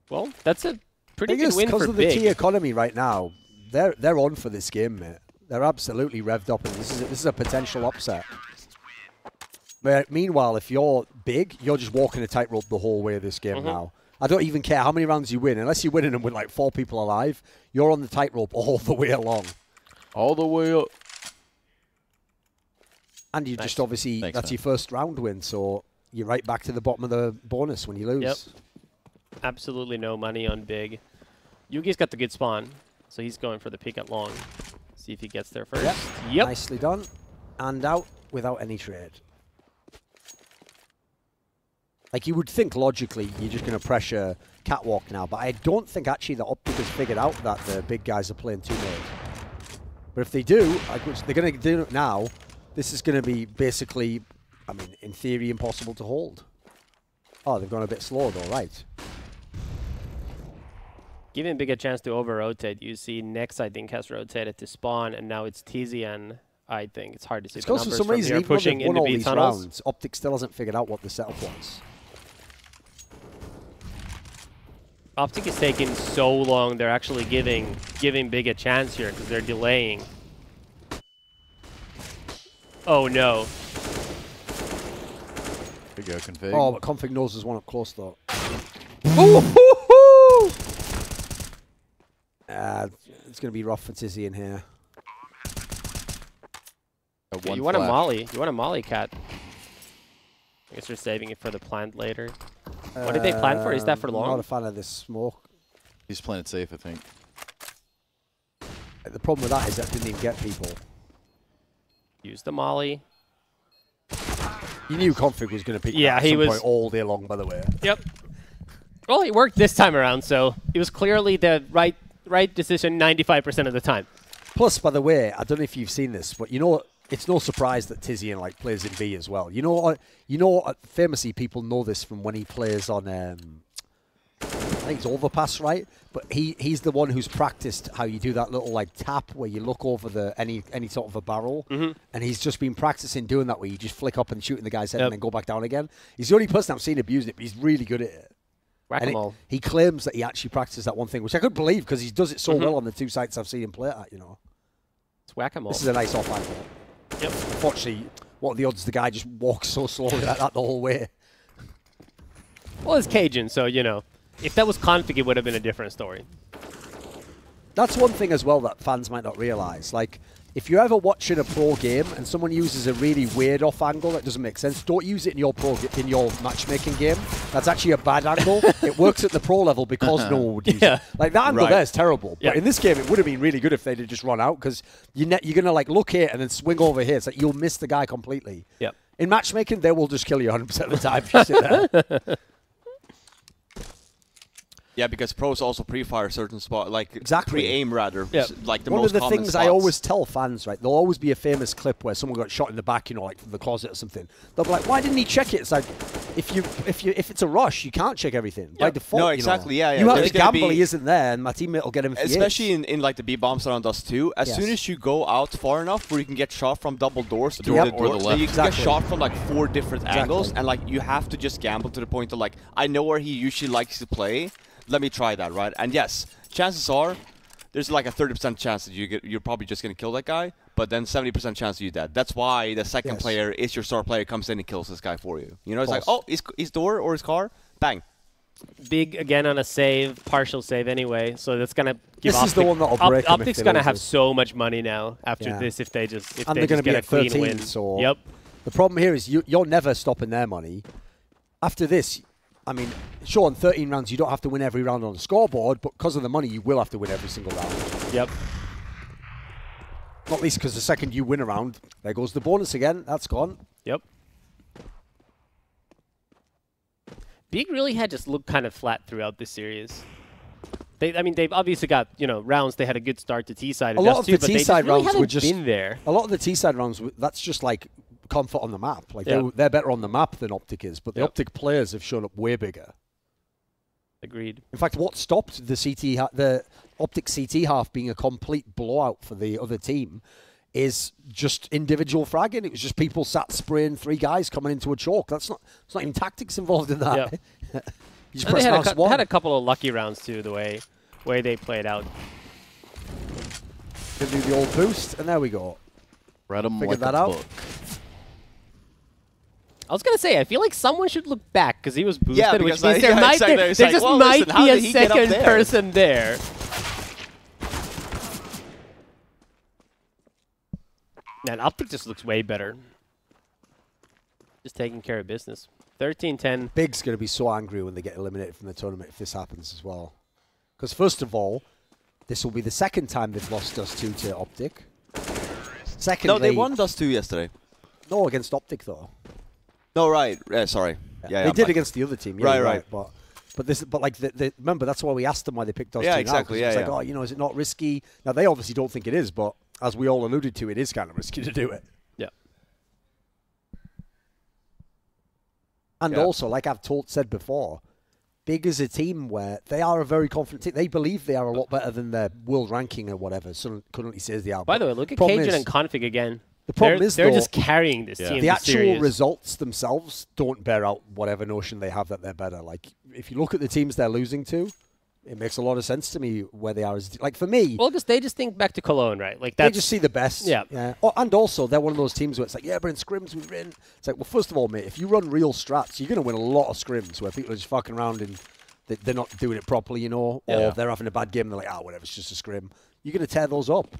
Well, that's a pretty good win for Big. Because of the T economy right now, they're on for this game, mate. They're absolutely revved up, and this is a potential upset. But meanwhile, if you're big, you're just walking a tightrope the whole way of this game now. I don't even care how many rounds you win. Unless you're winning them with like 4 people alive, you're on the tightrope all the way along. All the way up. And you just obviously, that's your first round win, so you're right back to the bottom of the bonus when you lose. Yep. Absolutely no money on big. Yugi's got the good spawn, so he's going for the pick at long. See if he gets there first. Yep. Nicely done. And out without any trade. Like, you would think logically you're just going to pressure catwalk now, but I don't think actually the OpTic has figured out that the big guys are playing 2 mid. But if they do, like, which they're going to do it now, this is going to be basically, I mean, in theory, impossible to hold. Oh, they've gone a bit slow though, right. Giving Big a chance to over-rotate. You see Nex, I think, has rotated to spawn, and now it's Tizian. I think it's hard to see it's the numbers for some reason, even pushing though they've won all into B these tunnels. rounds, OpTic still hasn't figured out what the setup was. OpTic is taking so long. They're actually giving Big a chance here because they're delaying. Oh no! There you go, config. Oh, but config knows there's one up close though. It's going to be rough for Tizzy in here. Yeah, you want a molly? You want a molly, cat? I guess they're saving it for the plant later. What did they plan for? Is that for long? I'm not a fan of this smoke. He's playing it safe, I think. The problem with that is that didn't even get people. Use the molly. You knew config was going to pick yeah, that he at some was point all day long, by the way. Yep. Well, it worked this time around, so it was clearly the right decision 95% of the time. Plus, by the way, I don't know if you've seen this, but you know, it's no surprise that Tizian like plays in B as well. You know, famously people know this from when he plays on. I think it's Overpass, right? But he's the one who's practiced how you do that little like tap where you look over the any sort of a barrel, and he's just been practicing doing that where you just flick up and shoot in the guy's head and then go back down again. He's the only person I've seen abuse it, but he's really good at it. Whack-a-mole. He claims that he actually practiced that one thing, which I could believe because he does it so well on the 2 sites I've seen him play at. You know, it's whack-a-mole. This is a nice off angle. Yep. Unfortunately, what are the odds the guy just walks so slowly like that the whole way? Well, it's Cajun, so, you know, if that was config, it would have been a different story. That's one thing as well that fans might not realize. Like, if you're ever watching a pro game and someone uses a really weird off angle that doesn't make sense, don't use it in your matchmaking game. That's actually a bad angle. It works at the pro level because no one would use it. Like, that angle there is terrible. But in this game, it would have been really good if they'd just run out because you're going to, like, look here and then swing over here. It's like you'll miss the guy completely. Yep. In matchmaking, they will just kill you 100% of the time if you sit there. Yeah, because pros also pre-fire certain spot, like pre-aim rather, like the One most of the common things spots. I always tell fans, right, there'll always be a famous clip where someone got shot in the back, you know, like from the closet or something. They'll be like, "Why didn't he check it?" It's like, if it's a rush, you can't check everything by default. No, exactly. You know. Yeah. You have to gamble he isn't there, and my teammate will get him. Especially in like the B bombs around us too. As soon as you go out far enough, where you can get shot from double doors to or the left. you can get shot from like 4 different angles, and like you have to just gamble to the point of like, I know where he usually likes to play. Let me try that, right? And yes, chances are there's like a 30% chance that you're probably just going to kill that guy, but then 70% chance you're dead. That's why the second player is your star player, comes in and kills this guy for you. You know, it's like, oh, his door or his car, bang. Big again on a save, partial save anyway, so that's going to give This is the one that'll break him. OpTic's going to have so much money now after this if they just and they're going to get a clean 13, win. So the problem here is you're never stopping their money. After this, I mean, sure, in 13 rounds, you don't have to win every round on the scoreboard, but because of the money, you will have to win every single round. Yep. Not least because the second you win a round, there goes the bonus again. That's gone. Yep. Big really had just looked kind of flat throughout this series. They've obviously got, you know, rounds. They had a good start to T-side. A lot of the T-side rounds were just been there. A lot of the T-side rounds, that's just like comfort on the map. Like they're better on the map than OpTic is, but the OpTic players have shown up way bigger. Agreed. In fact, what stopped the OpTic CT half being a complete blowout for the other team is just individual fragging. It was just people sat spraying 3 guys coming into a choke. It's not even tactics involved in that. Yep. You just they had a couple of lucky rounds too, the way they played out. Gonna do the old boost, and there we go. Read them Figured like that a out. book. I was gonna say, I feel like someone should look back because he was boosted, Yeah, which because means there might exactly. there It's like, just well, might listen, how be a did he get up second there? person there. Man, OpTic just looks way better. Just taking care of business. 13-10. Big's going to be so angry when they get eliminated from the tournament if this happens as well. Because first of all, this will be the second time they've lost Dust 2 to OpTic. Secondly, No, they won Dust 2 yesterday. No, against OpTic though. No, right. Sorry. Yeah, they did against the other team. Yeah, right. But like remember that's why we asked them why they picked Dust 2 Yeah, now, exactly. 'cause Yeah, it's yeah. like, oh, you know, is it not risky? Now they obviously don't think it is, but as we all alluded to, it is kind of risky to do it. Yeah. And also, like I've said before, Big is a team where they are a very confident team. They believe they are a lot better than their world ranking or whatever. So currently says they are. By the way, look at Cajun and Config again. The problem is, they're though, just carrying this team. the actual serious. results themselves don't bear out whatever notion they have that they're better. Like, if you look at the teams they're losing to, it makes a lot of sense to me where they are. Like, for me... Well, because they just think back to Cologne, right? Like they just see the best. Yeah. Oh, and also, they're one of those teams where it's like, yeah, but in scrims we win. It's like, well, first of all, mate, if you run real strats, you're going to win a lot of scrims where people are just fucking around and they're not doing it properly, you know, or they're having a bad game and they're like, oh, whatever, it's just a scrim. You're going to tear those up.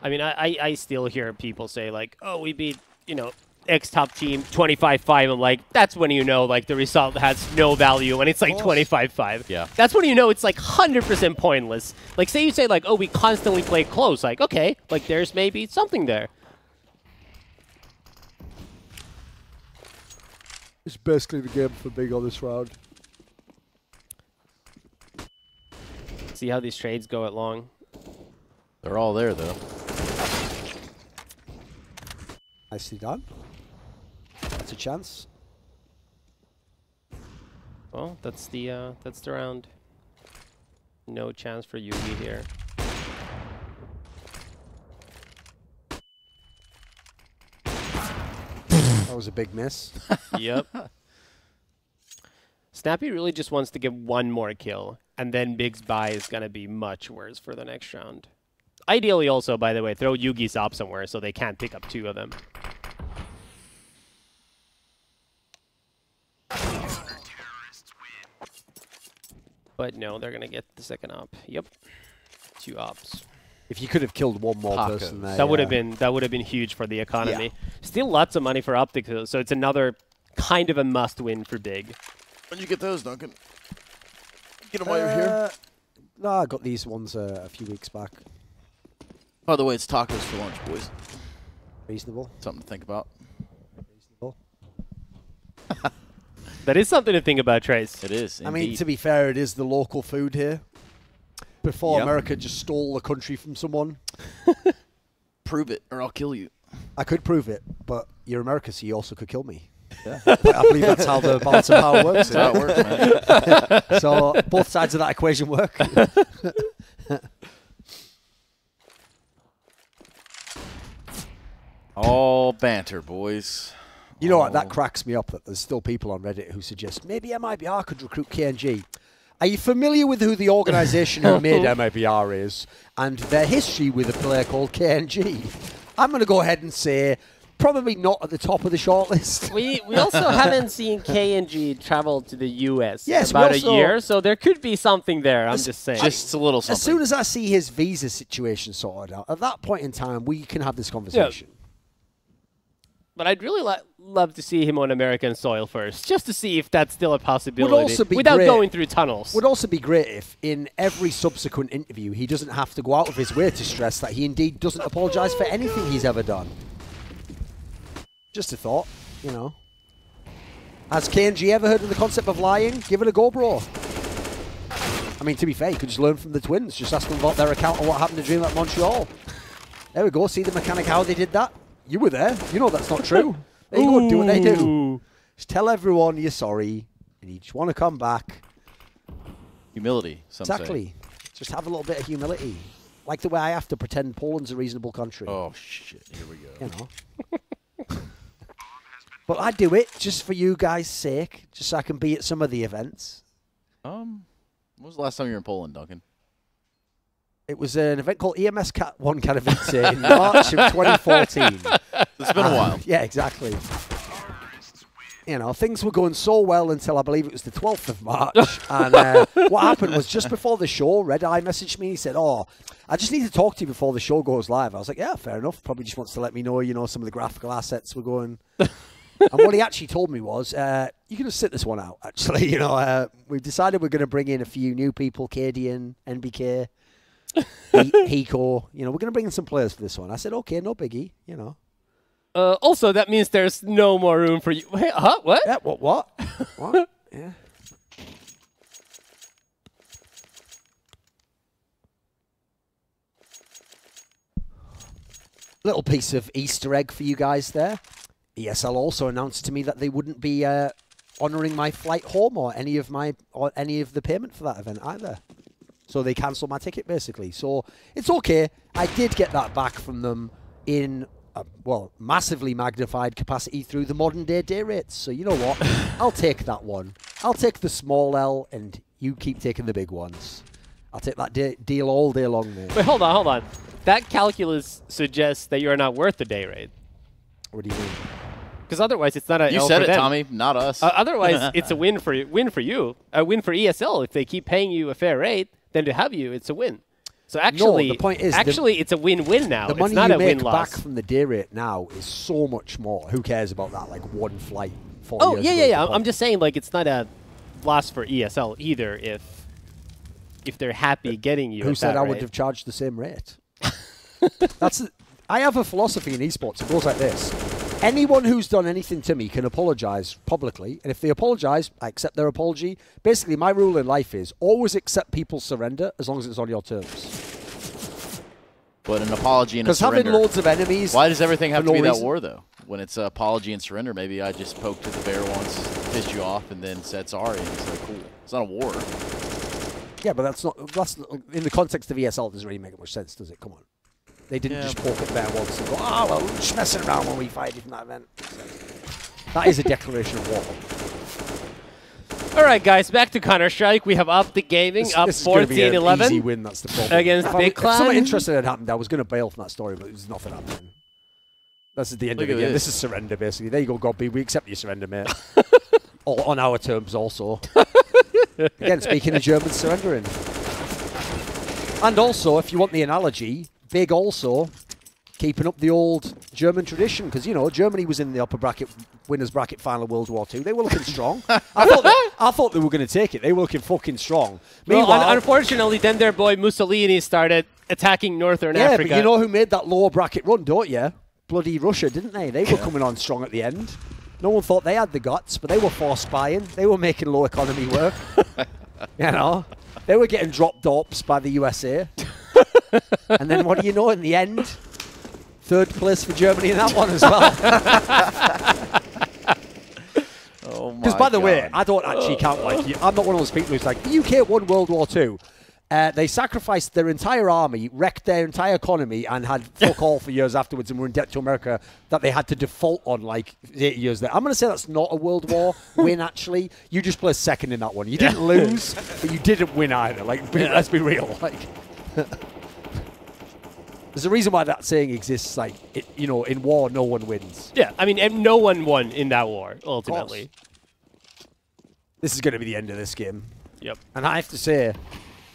I mean, I still hear people say, like, oh, we beat, you know, X top team 25-5. I'm like, that's when you know, like, the result has no value when it's like 25-5. Yeah. That's when you know it's like 100% pointless. Like, say you say, like, oh, we constantly play close. Like, okay, like, there's maybe something there. It's basically the game for Big on this round. See how these trades go at long. They're all there, though. Nicely done. That's a chance. Well, that's the round. No chance for Yugi here. That was a big miss. Yep. Snappy really just wants to get one more kill, and then Big's buy is going to be much worse for the next round. Ideally also, by the way, throw Yugi's op somewhere so they can't pick up two of them. But no, they're going to get the second op. Yep. Two ops. If you could have killed one more person there, that would have been huge for the economy. Yeah. Still lots of money for OpTic though, so it's another kind of a must-win for Big. When'd you get those, Duncan? Get them while you're here. No, I got these ones a few weeks back. By the way, it's tacos for lunch, boys. Reasonable. Something to think about. Reasonable. That is something to think about, Trace. It is. I mean, to be fair, it is the local food here. Before America just stole the country from someone. Prove it, or I'll kill you. I could prove it, but you're America, so you also could kill me. Yeah. I believe that's how the balance of power works. That's how it works, man. So both sides of that equation work. All banter, boys. You know what? That cracks me up that there's still people on Reddit who suggest maybe MIBR could recruit KNG. Are you familiar with who the organisation who made MIBR is and their history with a player called KNG? I'm going to go ahead and say probably not at the top of the shortlist. We also haven't seen KNG travel to the US in about a year, so there could be something there. I'm just saying. Just a little something. As soon as I see his visa situation sorted out, at that point in time, we can have this conversation. Yeah. But I'd really love to see him on American soil first, just to see if that's still a possibility Would also be without great. going through tunnels. Would also be great if in every subsequent interview he doesn't have to go out of his way to stress that he indeed doesn't apologise for anything he's ever done. Just a thought, you know. Has KNG ever heard of the concept of lying? Give it a go, bro. I mean, to be fair, you could just learn from the twins. Just ask them about their account of what happened to Dream at Montreal. There we go. See the mechanic how they did that? You were there. You know that's not true. There you go. Do what they do. Just tell everyone you're sorry and you just want to come back. Humility, some Exactly. say. Just have a little bit of humility. Like the way I have to pretend Poland's a reasonable country. Oh, shit. Here we go. You know. But I do it just for you guys' sake, just so I can be at some of the events. When was the last time you were in Poland, Duncan? It was an event called EMS Cat 1 Katowice in March of 2014. It's been a while. Yeah, exactly. You know, things were going so well until I believe it was the 12th of March. And what happened was just before the show, Red Eye messaged me. He said, "Oh, I just need to talk to you before the show goes live." I was like, "Yeah, fair enough." Probably just wants to let me know, you know, some of the graphical assets were going. And what he actually told me was, "You can just sit this one out, actually." You know, we've decided we're going to bring in a few new people, Cadian, NBK, Hiko. You know, we're going to bring in some players for this one. I said, "Okay, no biggie," you know. Also, that means there's no more room for you. Wait, huh? What? Yeah, what? What? Yeah. Little piece of Easter egg for you guys there. ESL also announced to me that they wouldn't be honouring my flight home or any of the payment for that event either. So they cancelled my ticket basically. So it's okay. I did get that back from them in well, massively magnified capacity through the modern day rates. So you know what? I'll take that one. I'll take the small L and you keep taking the big ones. I'll take that deal all day long, mate. Wait, hold on. That calculus suggests that you're not worth the day rate. What do you mean? Because otherwise it's not a You L said for it, them. Tommy, not us. Otherwise it's a win for you, a win for ESL. If they keep paying you a fair rate, then to have you, it's a win. So actually, no, the point is it's a win-win now. The money it's not you a make win-loss. back from the day rate now is so much more. Who cares about that? Like one flight. 4 Oh years ago yeah. I'm just saying, like, it's not a loss for ESL either. If they're happy getting you. Who said I would have charged the same rate? I have a philosophy in esports. It goes like this. Anyone who's done anything to me can apologize publicly, and if they apologize, I accept their apology. Basically, my rule in life is always accept people's surrender as long as it's on your terms. But an apology and a Because surrender. having loads of enemies... Why does everything have to be that reason? war, though? When it's apology and surrender, maybe I just poked to the bear once, pissed you off, and then said sorry, and it's like, cool. It's not a war. Yeah, but that's in the context of ESL, it doesn't really make much sense, does it? Come on. They didn't just poke at bear once and go, "Oh, well, we're just messing around when we fight from that event." That is a declaration of war. All right, guys, back to Counter-Strike. We have OpTic Gaming up 14-11 easy win. That's the problem. against Big Clan. If something interesting had happened, I was going to bail from that story, but there's nothing happening. That's at the end of the game. This is surrender, basically. There you go, Godby. We accept your surrender, mate. On our terms, also. Again, speaking of Germans surrendering. And also, if you want the analogy, Big also keeping up the old German tradition, because, you know, Germany was in the upper bracket, winners bracket final World War II. They were looking strong. I thought they were going to take it. They were looking fucking strong. Well, unfortunately, then their boy Mussolini started attacking Northern Africa. Yeah, but you know who made that lower bracket run, don't you? Bloody Russia, didn't they? They were coming on strong at the end. No one thought they had the guts, but they were force spying. They were making low economy work. You know? They were getting dropped dorps by the USA. And then what do you know in the end? Third place for Germany in that one as well. Oh my Because by the way, I don't actually count like you. I'm not one of those people who's like, the UK won World War II. They sacrificed their entire army, wrecked their entire economy, and had fuck all for years afterwards and were in debt to America that they had to default on like 8 years there. I'm going to say that's not a World War win, actually. You just placed second in that one. You didn't lose, but you didn't win either. Like, let's be real. Like, there's a reason why that saying exists. Like, you know, in war, no one wins. Yeah, I mean, and no one won in that war, ultimately. This is going to be the end of this game. Yep. And I have to say,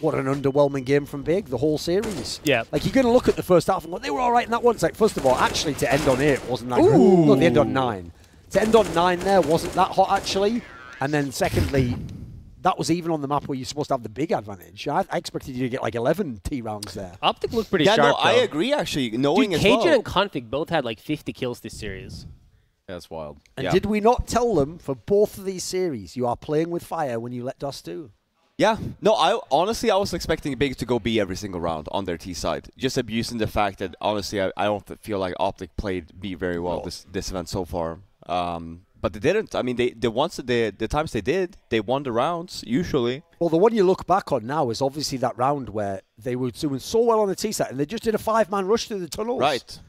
what an underwhelming game from Big, the whole series. Yeah. Like, you're going to look at the first half and go, they were all right in that one. It's like, first of all, actually, to end on 8 wasn't that good. No, they end on 9. To end on 9 there wasn't that hot, actually. And then, secondly, that was even on the map where you're supposed to have the big advantage. I expected you to get like 11 T rounds there. OpTic looked pretty sharp, I agree, actually. Knowing Dude, as well. Cajun and Config both had like 50 kills this series. That's wild. And did we not tell them for both of these series, you are playing with fire when you let Dust do? Yeah. No, honestly, I was expecting Big to go B every single round on their T side. Just abusing the fact that, honestly, I don't feel like OpTic played B very well this event so far. But they didn't. I mean, the times they did, they won the rounds, usually. Well, the one you look back on now is obviously that round where they were doing so well on the T side, and they just did a 5-man rush through the tunnels. Right.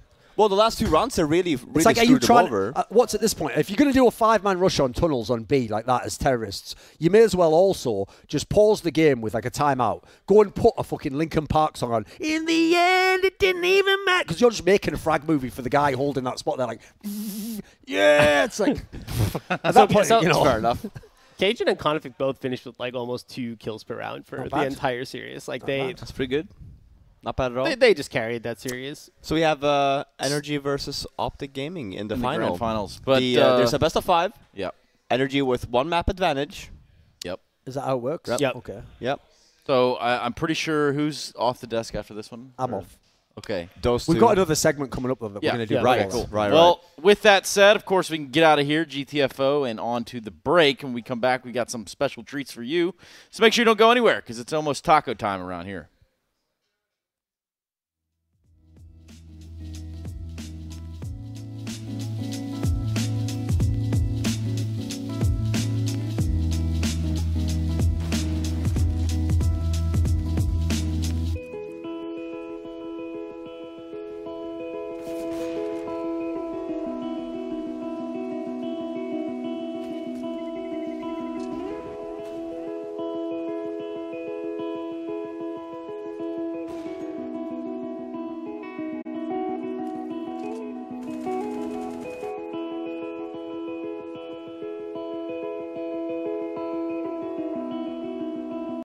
Well, the last 2 rounds are really It's like, are you screwed them trying? over. What's at this point? If you're going to do a 5-man rush on tunnels on B like that as terrorists, you may as well also just pause the game with like a timeout. Go and put a fucking Linkin Park song on. In the end, it didn't even matter, because you're just making a frag movie for the guy holding that spot there, like, yeah. It's like at that point, you know, fair enough. Cajun and Conflict both finished with like almost 2 kills per round for the entire series. Like That's pretty good. Not bad at all. They just carried that series. So we have Energy versus OpTic Gaming in the grand finals. But there's a best of 5. Yep. Energy with 1 map advantage. Yep. is that how it works? Yep. Okay. Yep. So I'm pretty sure who's off the desk after this one? I'm off. Okay. Those We've 2. got another segment coming up that we're going to do. Right, before. cool. Right, Well, with that said, of course, we can get out of here, GTFO, and on to the break. When we come back, we got some special treats for you. So make sure you don't go anywhere, because it's almost taco time around here.